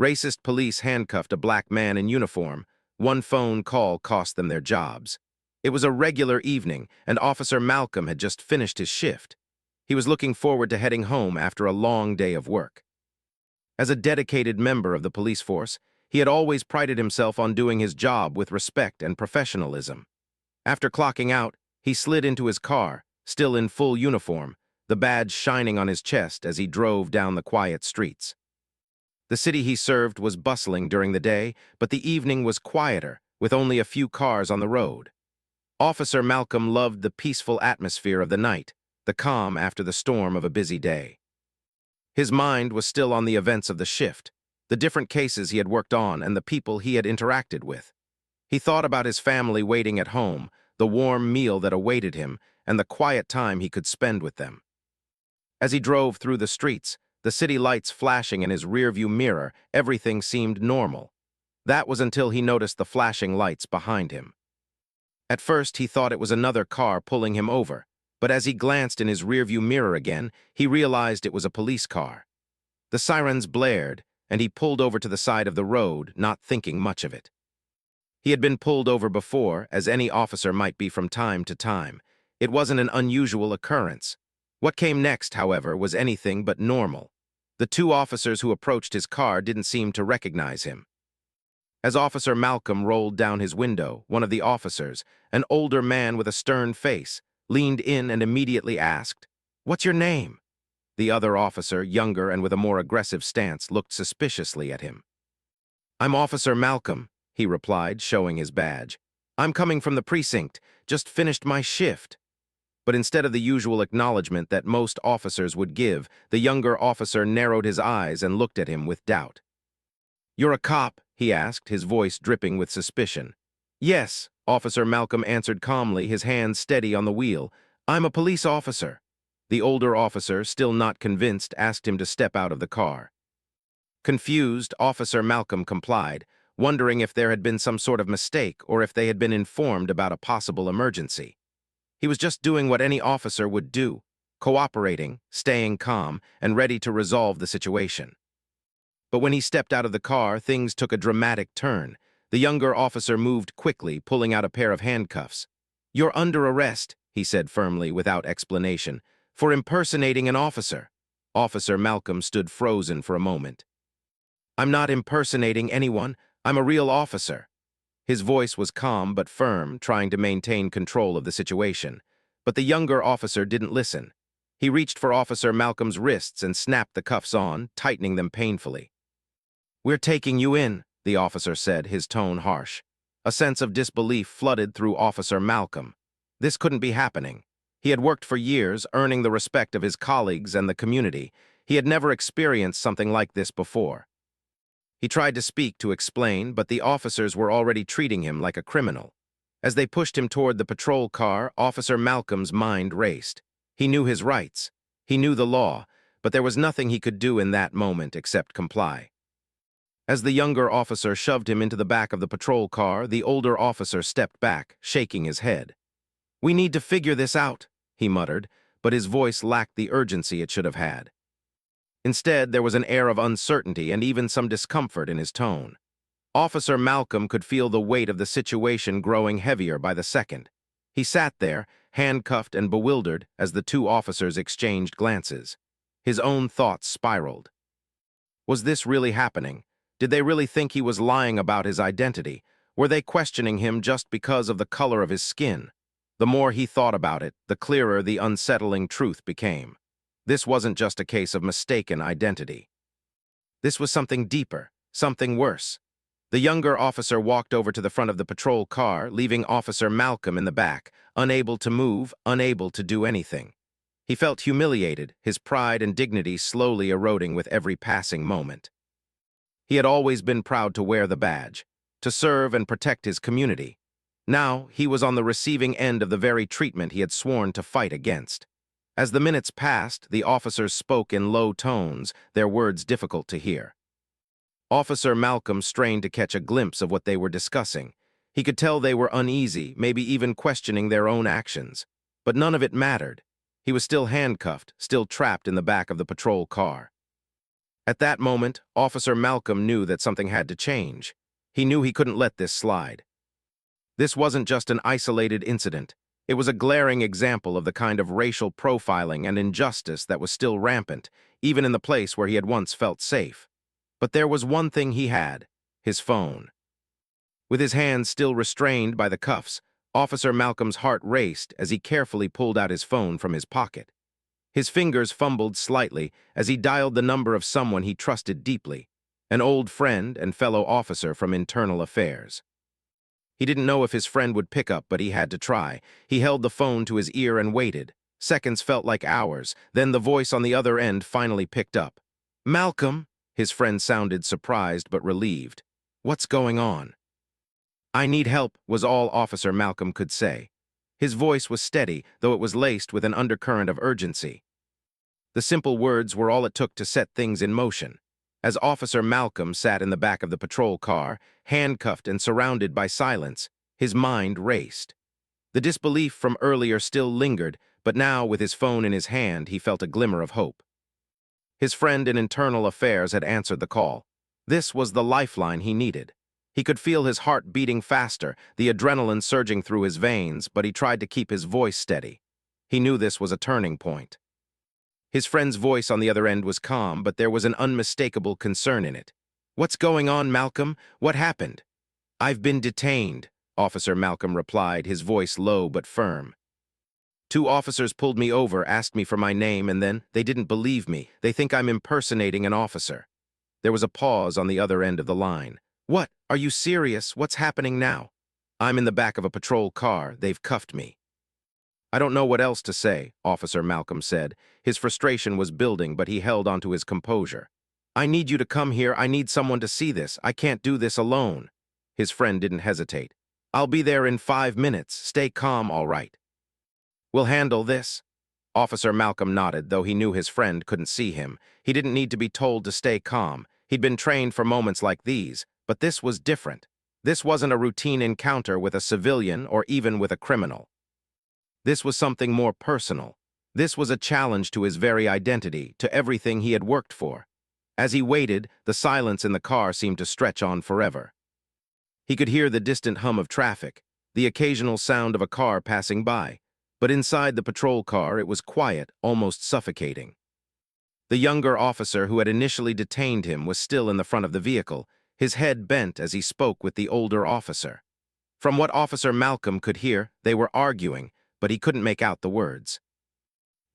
Racist police handcuffed a black man in uniform. One phone call cost them their jobs. It was a regular evening, and Officer Malcolm had just finished his shift. He was looking forward to heading home after a long day of work. As a dedicated member of the police force, he had always prided himself on doing his job with respect and professionalism. After clocking out, he slid into his car, still in full uniform, the badge shining on his chest as he drove down the quiet streets. The city he served was bustling during the day, but the evening was quieter, with only a few cars on the road. Officer Malcolm loved the peaceful atmosphere of the night, the calm after the storm of a busy day. His mind was still on the events of the shift, the different cases he had worked on and the people he had interacted with. He thought about his family waiting at home, the warm meal that awaited him, and the quiet time he could spend with them. As he drove through the streets, the city lights flashing in his rearview mirror, everything seemed normal. That was until he noticed the flashing lights behind him. At first, he thought it was another car pulling him over, but as he glanced in his rearview mirror again, he realized it was a police car. The sirens blared, and he pulled over to the side of the road, not thinking much of it. He had been pulled over before, as any officer might be from time to time. It wasn't an unusual occurrence. What came next, however, was anything but normal. The two officers who approached his car didn't seem to recognize him. As Officer Malcolm rolled down his window, one of the officers, an older man with a stern face, leaned in and immediately asked, "What's your name?" The other officer, younger and with a more aggressive stance, looked suspiciously at him. "I'm Officer Malcolm," he replied, showing his badge. "I'm coming from the precinct, just finished my shift." But instead of the usual acknowledgement that most officers would give, the younger officer narrowed his eyes and looked at him with doubt. "You're a cop?" he asked, his voice dripping with suspicion. "Yes," Officer Malcolm answered calmly, his hands steady on the wheel. "I'm a police officer." The older officer, still not convinced, asked him to step out of the car. Confused, Officer Malcolm complied, wondering if there had been some sort of mistake or if they had been informed about a possible emergency. He was just doing what any officer would do, cooperating, staying calm, and ready to resolve the situation. But when he stepped out of the car, things took a dramatic turn. The younger officer moved quickly, pulling out a pair of handcuffs. "You're under arrest," he said firmly, without explanation, "for impersonating an officer." Officer Malcolm stood frozen for a moment. "I'm not impersonating anyone. I'm a real officer." His voice was calm but firm, trying to maintain control of the situation. But the younger officer didn't listen. He reached for Officer Malcolm's wrists and snapped the cuffs on, tightening them painfully. "We're taking you in," the officer said, his tone harsh. A sense of disbelief flooded through Officer Malcolm. This couldn't be happening. He had worked for years, earning the respect of his colleagues and the community. He had never experienced something like this before. He tried to speak to explain, but the officers were already treating him like a criminal. As they pushed him toward the patrol car, Officer Malcolm's mind raced. He knew his rights. He knew the law, but there was nothing he could do in that moment except comply. As the younger officer shoved him into the back of the patrol car, the older officer stepped back, shaking his head. "We need to figure this out," he muttered, but his voice lacked the urgency it should have had. Instead, there was an air of uncertainty and even some discomfort in his tone. Officer Malcolm could feel the weight of the situation growing heavier by the second. He sat there, handcuffed and bewildered, as the two officers exchanged glances. His own thoughts spiraled. Was this really happening? Did they really think he was lying about his identity? Were they questioning him just because of the color of his skin? The more he thought about it, the clearer the unsettling truth became. This wasn't just a case of mistaken identity. This was something deeper, something worse. The younger officer walked over to the front of the patrol car, leaving Officer Malcolm in the back, unable to move, unable to do anything. He felt humiliated, his pride and dignity slowly eroding with every passing moment. He had always been proud to wear the badge, to serve and protect his community. Now, he was on the receiving end of the very treatment he had sworn to fight against. As the minutes passed, the officers spoke in low tones, their words difficult to hear. Officer Malcolm strained to catch a glimpse of what they were discussing. He could tell they were uneasy, maybe even questioning their own actions. But none of it mattered. He was still handcuffed, still trapped in the back of the patrol car. At that moment, Officer Malcolm knew that something had to change. He knew he couldn't let this slide. This wasn't just an isolated incident. It was a glaring example of the kind of racial profiling and injustice that was still rampant, even in the place where he had once felt safe. But there was one thing he had: his phone. With his hands still restrained by the cuffs, Officer Malcolm's heart raced as he carefully pulled out his phone from his pocket. His fingers fumbled slightly as he dialed the number of someone he trusted deeply, an old friend and fellow officer from Internal Affairs. He didn't know if his friend would pick up, but he had to try. He held the phone to his ear and waited. Seconds felt like hours. Then the voice on the other end finally picked up. "Malcolm," his friend sounded surprised but relieved. "What's going on?" "I need help," was all Officer Malcolm could say. His voice was steady, though it was laced with an undercurrent of urgency. The simple words were all it took to set things in motion. As Officer Malcolm sat in the back of the patrol car, handcuffed and surrounded by silence, his mind raced. The disbelief from earlier still lingered, but now, with his phone in his hand, he felt a glimmer of hope. His friend in Internal Affairs had answered the call. This was the lifeline he needed. He could feel his heart beating faster, the adrenaline surging through his veins, but he tried to keep his voice steady. He knew this was a turning point. His friend's voice on the other end was calm, but there was an unmistakable concern in it. "What's going on, Malcolm? What happened?" "I've been detained," Officer Malcolm replied, his voice low but firm. "Two officers pulled me over, asked me for my name, and then they didn't believe me. They think I'm impersonating an officer." There was a pause on the other end of the line. "What? Are you serious? What's happening now?" "I'm in the back of a patrol car. They've cuffed me." "I don't know what else to say," Officer Malcolm said. His frustration was building, but he held onto his composure. "I need you to come here. I need someone to see this. I can't do this alone." His friend didn't hesitate. "I'll be there in 5 minutes. Stay calm, all right." "We'll handle this." Officer Malcolm nodded, though he knew his friend couldn't see him. He didn't need to be told to stay calm. He'd been trained for moments like these, but this was different. This wasn't a routine encounter with a civilian or even with a criminal. This was something more personal. This was a challenge to his very identity, to everything he had worked for. As he waited, the silence in the car seemed to stretch on forever. He could hear the distant hum of traffic, the occasional sound of a car passing by, but inside the patrol car it was quiet, almost suffocating. The younger officer who had initially detained him was still in the front of the vehicle, his head bent as he spoke with the older officer. From what Officer Malcolm could hear, they were arguing, but he couldn't make out the words.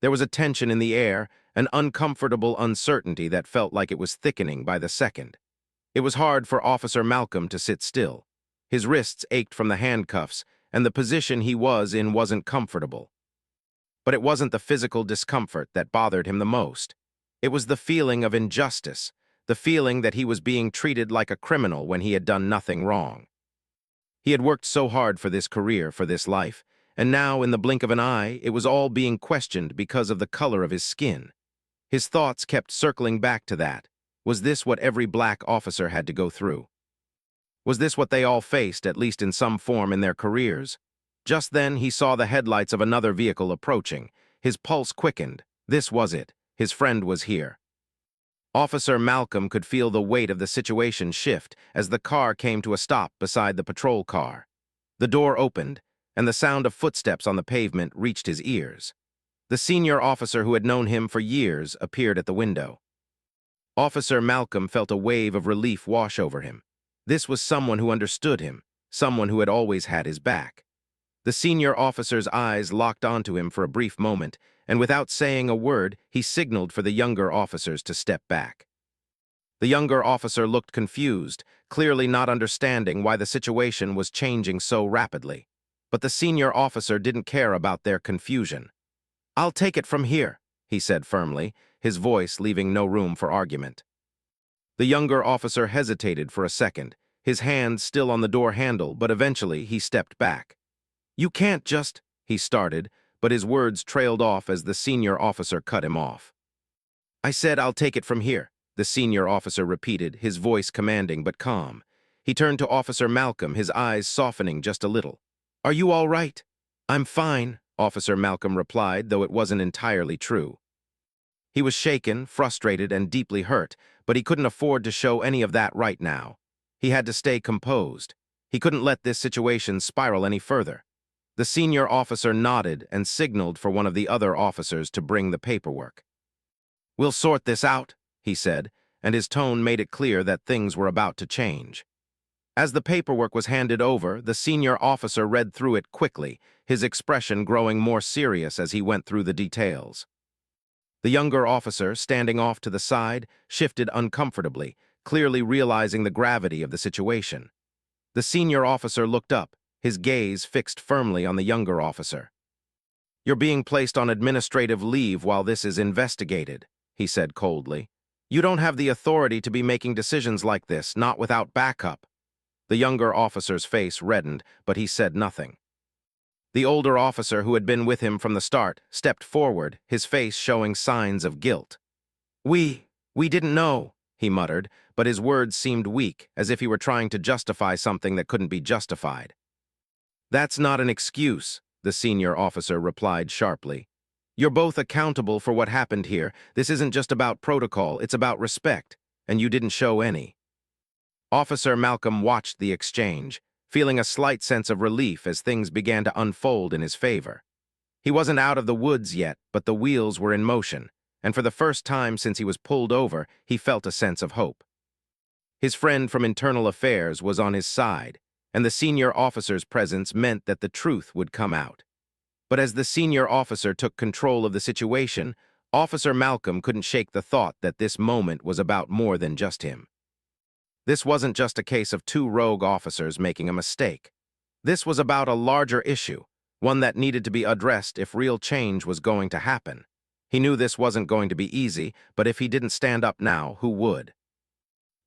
There was a tension in the air, an uncomfortable uncertainty that felt like it was thickening by the second. It was hard for Officer Malcolm to sit still. His wrists ached from the handcuffs, and the position he was in wasn't comfortable. But it wasn't the physical discomfort that bothered him the most. It was the feeling of injustice, the feeling that he was being treated like a criminal when he had done nothing wrong. He had worked so hard for this career, for this life, and now, in the blink of an eye, it was all being questioned because of the color of his skin. His thoughts kept circling back to that. Was this what every black officer had to go through? Was this what they all faced, at least in some form in their careers? Just then, he saw the headlights of another vehicle approaching. His pulse quickened. This was it. His friend was here. Officer Malcolm could feel the weight of the situation shift as the car came to a stop beside the patrol car. The door opened, and the sound of footsteps on the pavement reached his ears. The senior officer who had known him for years appeared at the window. Officer Malcolm felt a wave of relief wash over him. This was someone who understood him, someone who had always had his back. The senior officer's eyes locked onto him for a brief moment, and without saying a word, he signaled for the younger officers to step back. The younger officer looked confused, clearly not understanding why the situation was changing so rapidly. But the senior officer didn't care about their confusion. "I'll take it from here," he said firmly, his voice leaving no room for argument. The younger officer hesitated for a second, his hand still on the door handle, but eventually he stepped back. "You can't just," he started, but his words trailed off as the senior officer cut him off. "I said I'll take it from here," the senior officer repeated, his voice commanding but calm. He turned to Officer Malcolm, his eyes softening just a little. "Are you all right?" "I'm fine," Officer Malcolm replied, though it wasn't entirely true. He was shaken, frustrated, and deeply hurt, but he couldn't afford to show any of that right now. He had to stay composed. He couldn't let this situation spiral any further. The senior officer nodded and signaled for one of the other officers to bring the paperwork. "We'll sort this out," he said, and his tone made it clear that things were about to change. As the paperwork was handed over, the senior officer read through it quickly, his expression growing more serious as he went through the details. The younger officer, standing off to the side, shifted uncomfortably, clearly realizing the gravity of the situation. The senior officer looked up, his gaze fixed firmly on the younger officer. "You're being placed on administrative leave while this is investigated," he said coldly. "You don't have the authority to be making decisions like this, not without backup." The younger officer's face reddened, but he said nothing. The older officer, who had been with him from the start, stepped forward, his face showing signs of guilt. We didn't know," he muttered, but his words seemed weak, as if he were trying to justify something that couldn't be justified. "That's not an excuse," the senior officer replied sharply. "You're both accountable for what happened here. This isn't just about protocol, it's about respect, and you didn't show any." Officer Malcolm watched the exchange, feeling a slight sense of relief as things began to unfold in his favor. He wasn't out of the woods yet, but the wheels were in motion, and for the first time since he was pulled over, he felt a sense of hope. His friend from Internal Affairs was on his side, and the senior officer's presence meant that the truth would come out. But as the senior officer took control of the situation, Officer Malcolm couldn't shake the thought that this moment was about more than just him. This wasn't just a case of two rogue officers making a mistake. This was about a larger issue, one that needed to be addressed if real change was going to happen. He knew this wasn't going to be easy, but if he didn't stand up now, who would?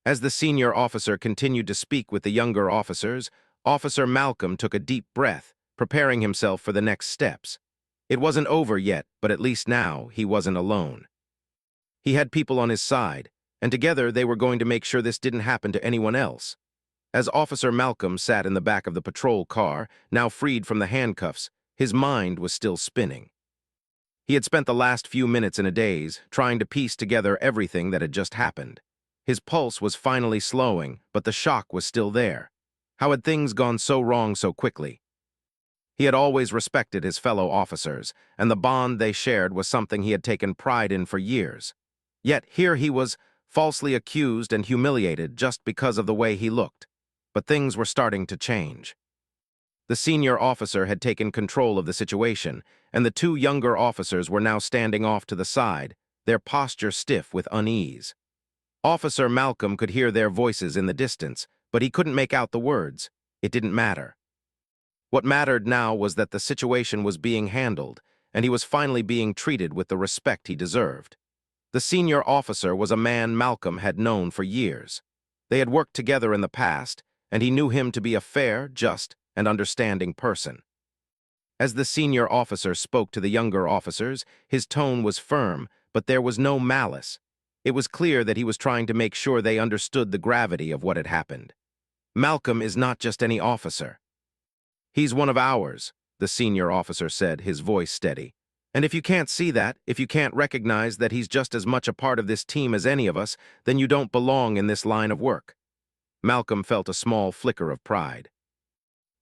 As the senior officer continued to speak with the younger officers, Officer Malcolm took a deep breath, preparing himself for the next steps. It wasn't over yet, but at least now he wasn't alone. He had people on his side, and together they were going to make sure this didn't happen to anyone else. As Officer Malcolm sat in the back of the patrol car, now freed from the handcuffs, his mind was still spinning. He had spent the last few minutes in a daze, trying to piece together everything that had just happened. His pulse was finally slowing, but the shock was still there. How had things gone so wrong so quickly? He had always respected his fellow officers, and the bond they shared was something he had taken pride in for years. Yet here he was, falsely accused and humiliated just because of the way he looked. But things were starting to change. The senior officer had taken control of the situation, and the two younger officers were now standing off to the side, their posture stiff with unease. Officer Malcolm could hear their voices in the distance, but he couldn't make out the words. It didn't matter. What mattered now was that the situation was being handled, and he was finally being treated with the respect he deserved. The senior officer was a man Malcolm had known for years. They had worked together in the past, and he knew him to be a fair, just, and understanding person. As the senior officer spoke to the younger officers, his tone was firm, but there was no malice. It was clear that he was trying to make sure they understood the gravity of what had happened. "Malcolm is not just any officer. He's one of ours," the senior officer said, his voice steady. "And if you can't see that, if you can't recognize that he's just as much a part of this team as any of us, then you don't belong in this line of work." Malcolm felt a small flicker of pride.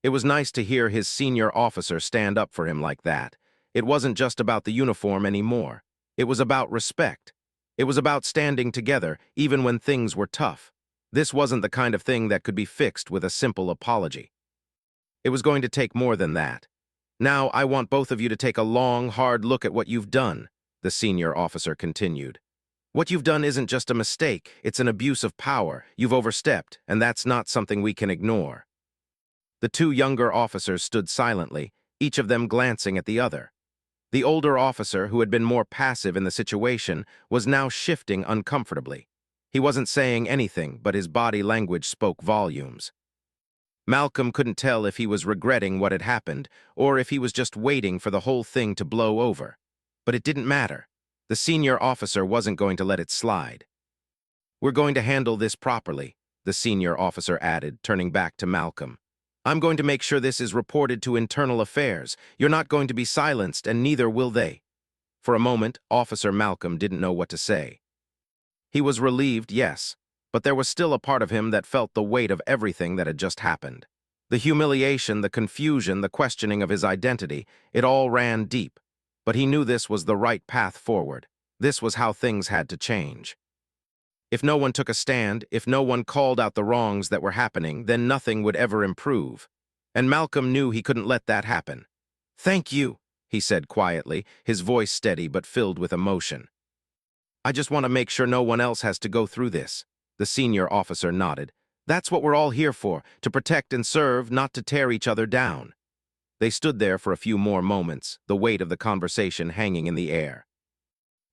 It was nice to hear his senior officer stand up for him like that. It wasn't just about the uniform anymore. It was about respect. It was about standing together, even when things were tough. This wasn't the kind of thing that could be fixed with a simple apology. It was going to take more than that. "Now, I want both of you to take a long, hard look at what you've done," the senior officer continued. "What you've done isn't just a mistake, it's an abuse of power. You've overstepped, and that's not something we can ignore." The two younger officers stood silently, each of them glancing at the other. The older officer, who had been more passive in the situation, was now shifting uncomfortably. He wasn't saying anything, but his body language spoke volumes. Malcolm couldn't tell if he was regretting what had happened, or if he was just waiting for the whole thing to blow over. But it didn't matter. The senior officer wasn't going to let it slide. "We're going to handle this properly," the senior officer added, turning back to Malcolm. "I'm going to make sure this is reported to Internal Affairs. You're not going to be silenced, and neither will they." For a moment, Officer Malcolm didn't know what to say. He was relieved, yes, but there was still a part of him that felt the weight of everything that had just happened. The humiliation, the confusion, the questioning of his identity, it all ran deep. But he knew this was the right path forward. This was how things had to change. If no one took a stand, if no one called out the wrongs that were happening, then nothing would ever improve. And Malcolm knew he couldn't let that happen. "Thank you," he said quietly, his voice steady but filled with emotion. "I just want to make sure no one else has to go through this." The senior officer nodded. "That's what we're all here for, to protect and serve, not to tear each other down." They stood there for a few more moments, the weight of the conversation hanging in the air.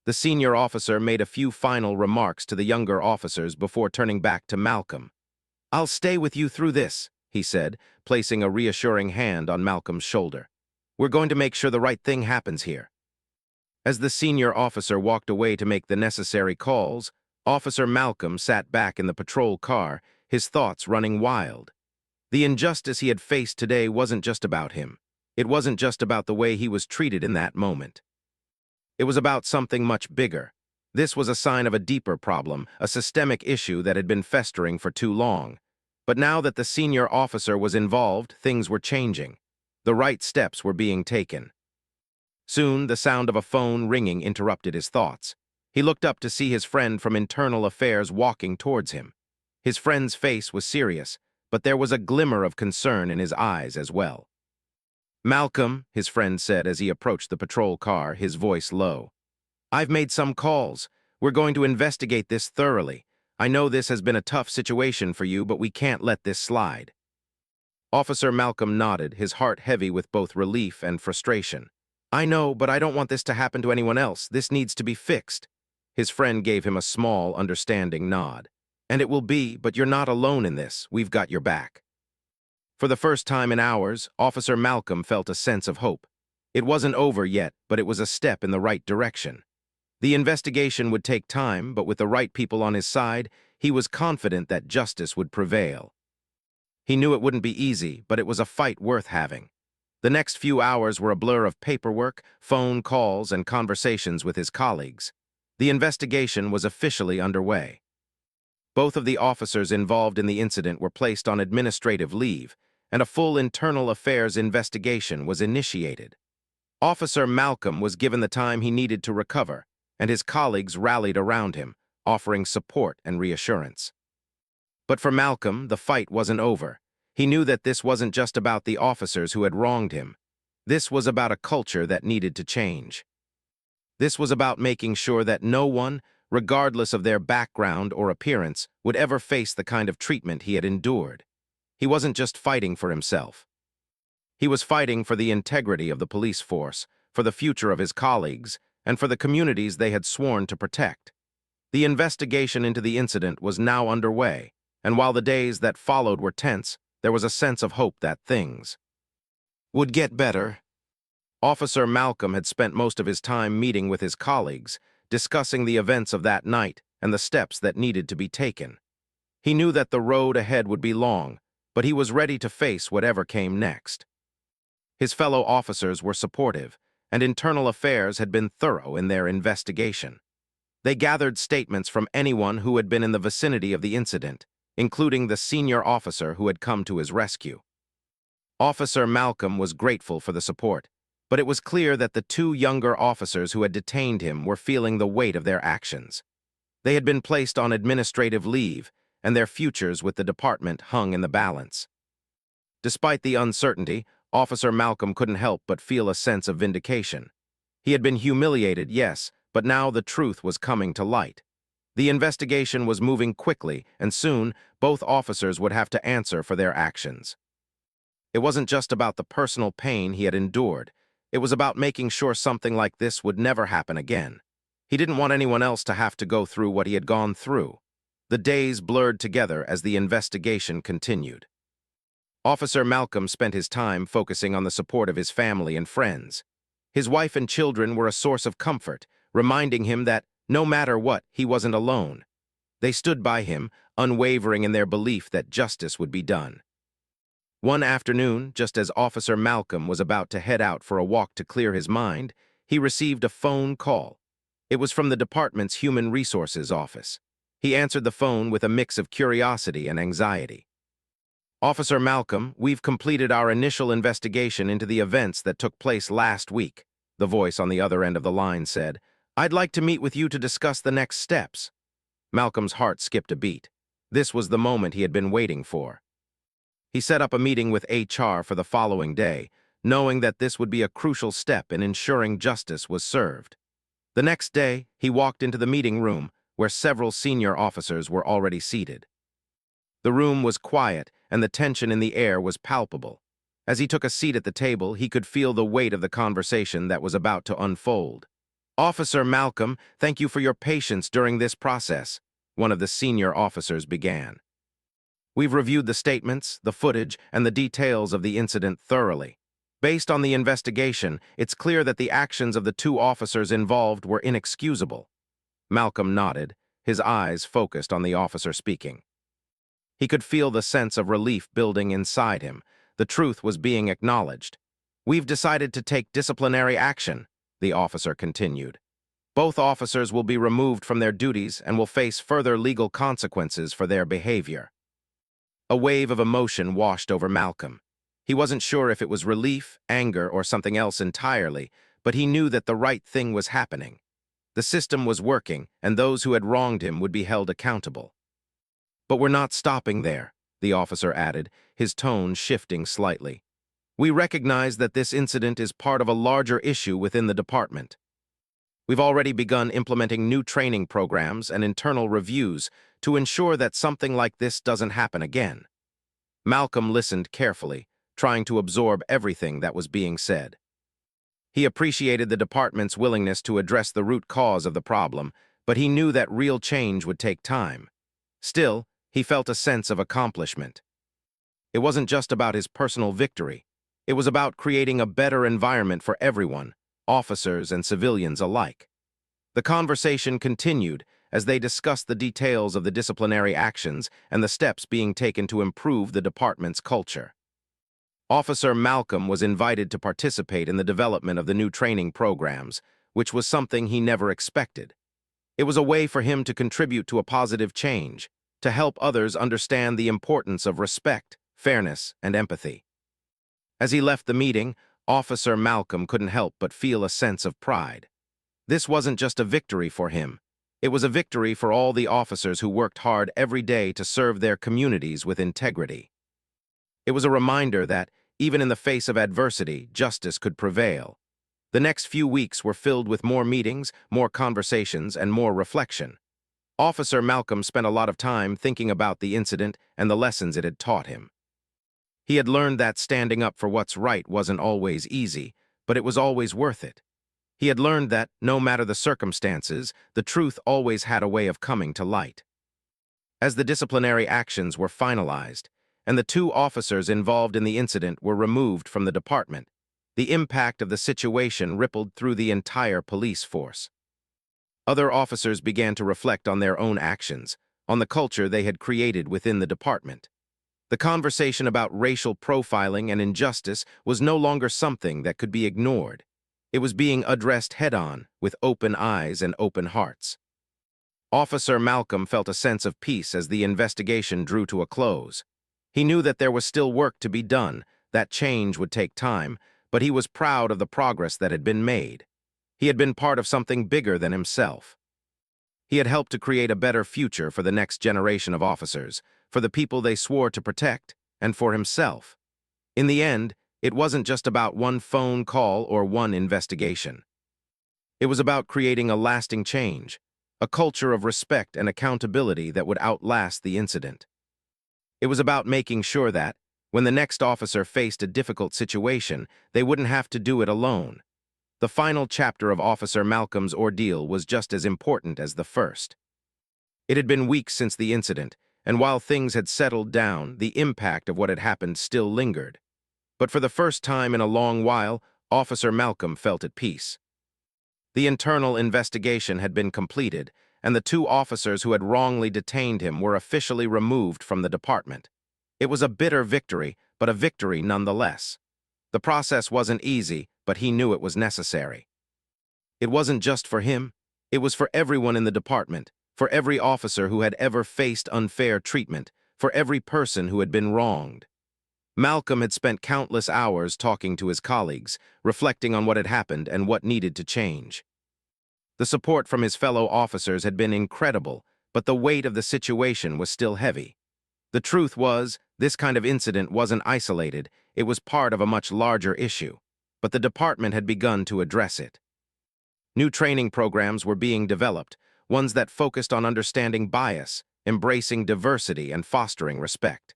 The senior officer made a few final remarks to the younger officers before turning back to Malcolm. "I'll stay with you through this," he said, placing a reassuring hand on Malcolm's shoulder. "We're going to make sure the right thing happens here." As the senior officer walked away to make the necessary calls, Officer Malcolm sat back in the patrol car, his thoughts running wild. The injustice he had faced today wasn't just about him. It wasn't just about the way he was treated in that moment. It was about something much bigger. This was a sign of a deeper problem, a systemic issue that had been festering for too long. But now that the senior officer was involved, things were changing. The right steps were being taken. Soon, the sound of a phone ringing interrupted his thoughts. He looked up to see his friend from Internal Affairs walking towards him. His friend's face was serious, but there was a glimmer of concern in his eyes as well. "Malcolm," his friend said as he approached the patrol car, his voice low. "I've made some calls. We're going to investigate this thoroughly. I know this has been a tough situation for you, but we can't let this slide." Officer Malcolm nodded, his heart heavy with both relief and frustration. "I know, but I don't want this to happen to anyone else. This needs to be fixed." His friend gave him a small, understanding nod. "And it will be, but you're not alone in this. We've got your back." For the first time in hours, Officer Malcolm felt a sense of hope. It wasn't over yet, but it was a step in the right direction. The investigation would take time, but with the right people on his side, he was confident that justice would prevail. He knew it wouldn't be easy, but it was a fight worth having. The next few hours were a blur of paperwork, phone calls, and conversations with his colleagues. The investigation was officially underway. Both of the officers involved in the incident were placed on administrative leave, and a full internal affairs investigation was initiated. Officer Malcolm was given the time he needed to recover, and his colleagues rallied around him, offering support and reassurance. But for Malcolm, the fight wasn't over. He knew that this wasn't just about the officers who had wronged him. This was about a culture that needed to change. This was about making sure that no one, regardless of their background or appearance, would ever face the kind of treatment he had endured. He wasn't just fighting for himself. He was fighting for the integrity of the police force, for the future of his colleagues, and for the communities they had sworn to protect. The investigation into the incident was now underway, and while the days that followed were tense, there was a sense of hope that things would get better. Officer Malcolm had spent most of his time meeting with his colleagues, discussing the events of that night and the steps that needed to be taken. He knew that the road ahead would be long, but he was ready to face whatever came next. His fellow officers were supportive, and Internal Affairs had been thorough in their investigation. They gathered statements from anyone who had been in the vicinity of the incident, including the senior officer who had come to his rescue. Officer Malcolm was grateful for the support, but it was clear that the two younger officers who had detained him were feeling the weight of their actions. They had been placed on administrative leave, and their futures with the department hung in the balance. Despite the uncertainty, Officer Malcolm couldn't help but feel a sense of vindication. He had been humiliated, yes, but now the truth was coming to light. The investigation was moving quickly, and soon, both officers would have to answer for their actions. It wasn't just about the personal pain he had endured. It was about making sure something like this would never happen again. He didn't want anyone else to have to go through what he had gone through. The days blurred together as the investigation continued. Officer Malcolm spent his time focusing on the support of his family and friends. His wife and children were a source of comfort, reminding him that, no matter what, he wasn't alone. They stood by him, unwavering in their belief that justice would be done. One afternoon, just as Officer Malcolm was about to head out for a walk to clear his mind, he received a phone call. It was from the department's Human Resources office. He answered the phone with a mix of curiosity and anxiety. "Officer Malcolm, we've completed our initial investigation into the events that took place last week," the voice on the other end of the line said. "I'd like to meet with you to discuss the next steps." Malcolm's heart skipped a beat. This was the moment he had been waiting for. He set up a meeting with HR for the following day, knowing that this would be a crucial step in ensuring justice was served. The next day, he walked into the meeting room, where several senior officers were already seated. The room was quiet, and the tension in the air was palpable. As he took a seat at the table, he could feel the weight of the conversation that was about to unfold. "Officer Malcolm, thank you for your patience during this process," one of the senior officers began. "We've reviewed the statements, the footage, and the details of the incident thoroughly. Based on the investigation, it's clear that the actions of the two officers involved were inexcusable." Malcolm nodded, his eyes focused on the officer speaking. He could feel the sense of relief building inside him. The truth was being acknowledged. "We've decided to take disciplinary action," the officer continued. "Both officers will be removed from their duties and will face further legal consequences for their behavior." A wave of emotion washed over Malcolm. He wasn't sure if it was relief, anger, or something else entirely, but he knew that the right thing was happening. The system was working, and those who had wronged him would be held accountable. "But we're not stopping there," the officer added, his tone shifting slightly. "We recognize that this incident is part of a larger issue within the department. We've already begun implementing new training programs and internal reviews to ensure that something like this doesn't happen again." Malcolm listened carefully, trying to absorb everything that was being said. He appreciated the department's willingness to address the root cause of the problem, but he knew that real change would take time. Still, he felt a sense of accomplishment. It wasn't just about his personal victory. It was about creating a better environment for everyone, officers and civilians alike. The conversation continued as they discussed the details of the disciplinary actions and the steps being taken to improve the department's culture. Officer Malcolm was invited to participate in the development of the new training programs, which was something he never expected. It was a way for him to contribute to a positive change, to help others understand the importance of respect, fairness, and empathy. As he left the meeting, Officer Malcolm couldn't help but feel a sense of pride. This wasn't just a victory for him. It was a victory for all the officers who worked hard every day to serve their communities with integrity. It was a reminder that, even in the face of adversity, justice could prevail. The next few weeks were filled with more meetings, more conversations, and more reflection. Officer Malcolm spent a lot of time thinking about the incident and the lessons it had taught him. He had learned that standing up for what's right wasn't always easy, but it was always worth it. He had learned that, no matter the circumstances, the truth always had a way of coming to light. As the disciplinary actions were finalized, and the two officers involved in the incident were removed from the department, the impact of the situation rippled through the entire police force. Other officers began to reflect on their own actions, on the culture they had created within the department. The conversation about racial profiling and injustice was no longer something that could be ignored. It was being addressed head-on, with open eyes and open hearts. Officer Malcolm felt a sense of peace as the investigation drew to a close. He knew that there was still work to be done, that change would take time, but he was proud of the progress that had been made. He had been part of something bigger than himself. He had helped to create a better future for the next generation of officers, for the people they swore to protect, and for himself. In the end, it wasn't just about one phone call or one investigation. It was about creating a lasting change, a culture of respect and accountability that would outlast the incident. It was about making sure that, when the next officer faced a difficult situation, they wouldn't have to do it alone. The final chapter of Officer Malcolm's ordeal was just as important as the first. It had been weeks since the incident, and while things had settled down, the impact of what had happened still lingered. But for the first time in a long while, Officer Malcolm felt at peace. The internal investigation had been completed, and the two officers who had wrongly detained him were officially removed from the department. It was a bitter victory, but a victory nonetheless. The process wasn't easy, but he knew it was necessary. It wasn't just for him, it was for everyone in the department, for every officer who had ever faced unfair treatment, for every person who had been wronged. Malcolm had spent countless hours talking to his colleagues, reflecting on what had happened and what needed to change. The support from his fellow officers had been incredible, but the weight of the situation was still heavy. The truth was, this kind of incident wasn't isolated, it was part of a much larger issue. But the department had begun to address it. New training programs were being developed, ones that focused on understanding bias, embracing diversity, and fostering respect.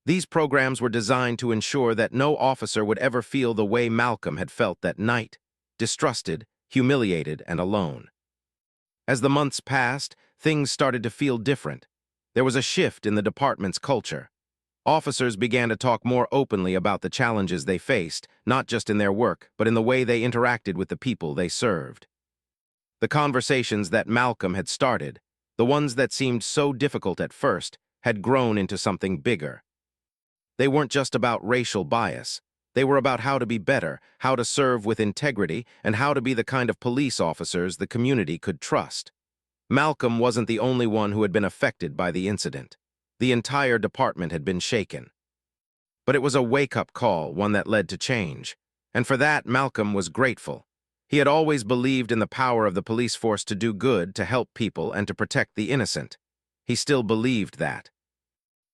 These programs were designed to ensure that no officer would ever feel the way Malcolm had felt that night, distrusted, humiliated, and alone. As the months passed, things started to feel different. There was a shift in the department's culture. Officers began to talk more openly about the challenges they faced, not just in their work, but in the way they interacted with the people they served. The conversations that Malcolm had started, the ones that seemed so difficult at first, had grown into something bigger. They weren't just about racial bias. They were about how to be better, how to serve with integrity, and how to be the kind of police officers the community could trust. Malcolm wasn't the only one who had been affected by the incident. The entire department had been shaken. But it was a wake-up call, one that led to change. And for that, Malcolm was grateful. He had always believed in the power of the police force to do good, to help people, and to protect the innocent. He still believed that.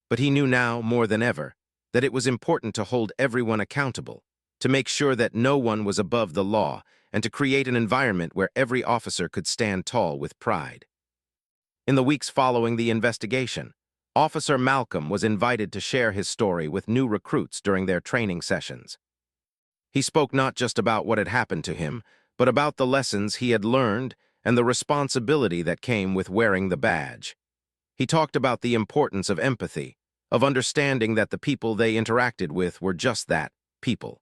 But he knew now, more than ever, that it was important to hold everyone accountable, to make sure that no one was above the law, and to create an environment where every officer could stand tall with pride. In the weeks following the investigation, Officer Malcolm was invited to share his story with new recruits during their training sessions. He spoke not just about what had happened to him, but about the lessons he had learned and the responsibility that came with wearing the badge. He talked about the importance of empathy, of understanding that the people they interacted with were just that, people.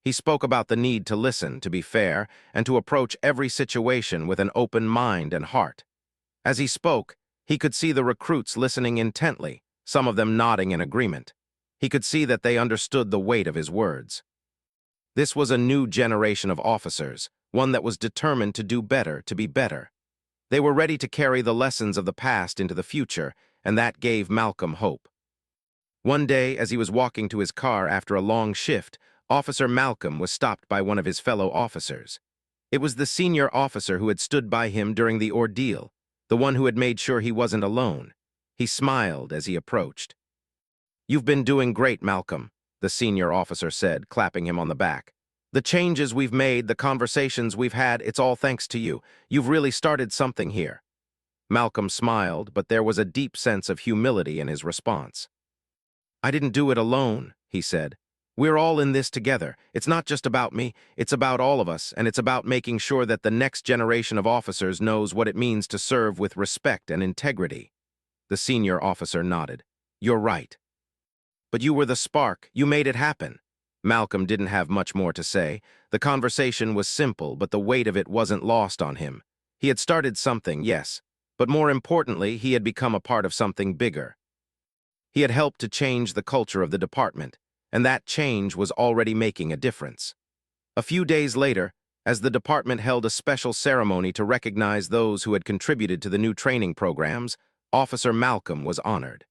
He spoke about the need to listen, to be fair, and to approach every situation with an open mind and heart. As he spoke, he could see the recruits listening intently, some of them nodding in agreement. He could see that they understood the weight of his words. This was a new generation of officers, one that was determined to do better, to be better. They were ready to carry the lessons of the past into the future, and that gave Malcolm hope. One day, as he was walking to his car after a long shift, Officer Malcolm was stopped by one of his fellow officers. It was the senior officer who had stood by him during the ordeal, the one who had made sure he wasn't alone. He smiled as he approached. "You've been doing great, Malcolm," the senior officer said, clapping him on the back. "The changes we've made, the conversations we've had, it's all thanks to you. You've really started something here." Malcolm smiled, but there was a deep sense of humility in his response. "I didn't do it alone," he said. "We're all in this together. It's not just about me, it's about all of us, and it's about making sure that the next generation of officers knows what it means to serve with respect and integrity." The senior officer nodded. "You're right. But you were the spark. You made it happen." Malcolm didn't have much more to say. The conversation was simple, but the weight of it wasn't lost on him. He had started something, yes, but more importantly, he had become a part of something bigger. He had helped to change the culture of the department, and that change was already making a difference. A few days later, as the department held a special ceremony to recognize those who had contributed to the new training programs, Officer Malcolm was honored.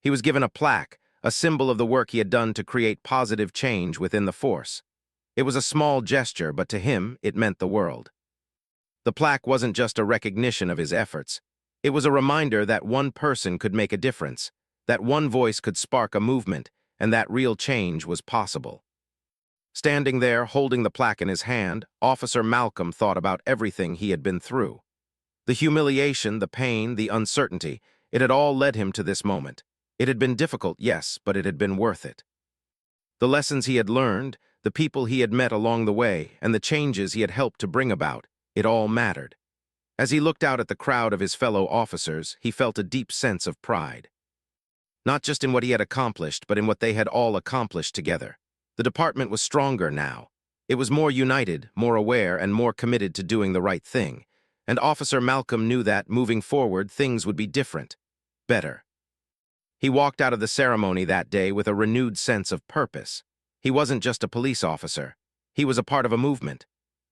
He was given a plaque, a symbol of the work he had done to create positive change within the force. It was a small gesture, but to him, it meant the world. The plaque wasn't just a recognition of his efforts. It was a reminder that one person could make a difference, that one voice could spark a movement, and that real change was possible. Standing there, holding the plaque in his hand, Officer Malcolm thought about everything he had been through. The humiliation, the pain, the uncertainty, it had all led him to this moment. It had been difficult, yes, but it had been worth it. The lessons he had learned, the people he had met along the way, and the changes he had helped to bring about, it all mattered. As he looked out at the crowd of his fellow officers, he felt a deep sense of pride. Not just in what he had accomplished, but in what they had all accomplished together. The department was stronger now. It was more united, more aware, and more committed to doing the right thing. And Officer Malcolm knew that, moving forward, things would be different. Better. He walked out of the ceremony that day with a renewed sense of purpose. He wasn't just a police officer. He was a part of a movement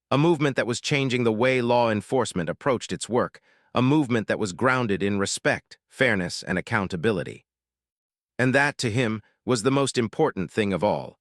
that was changing the way law enforcement approached its work, a movement that was grounded in respect, fairness, and accountability. And that, to him, was the most important thing of all.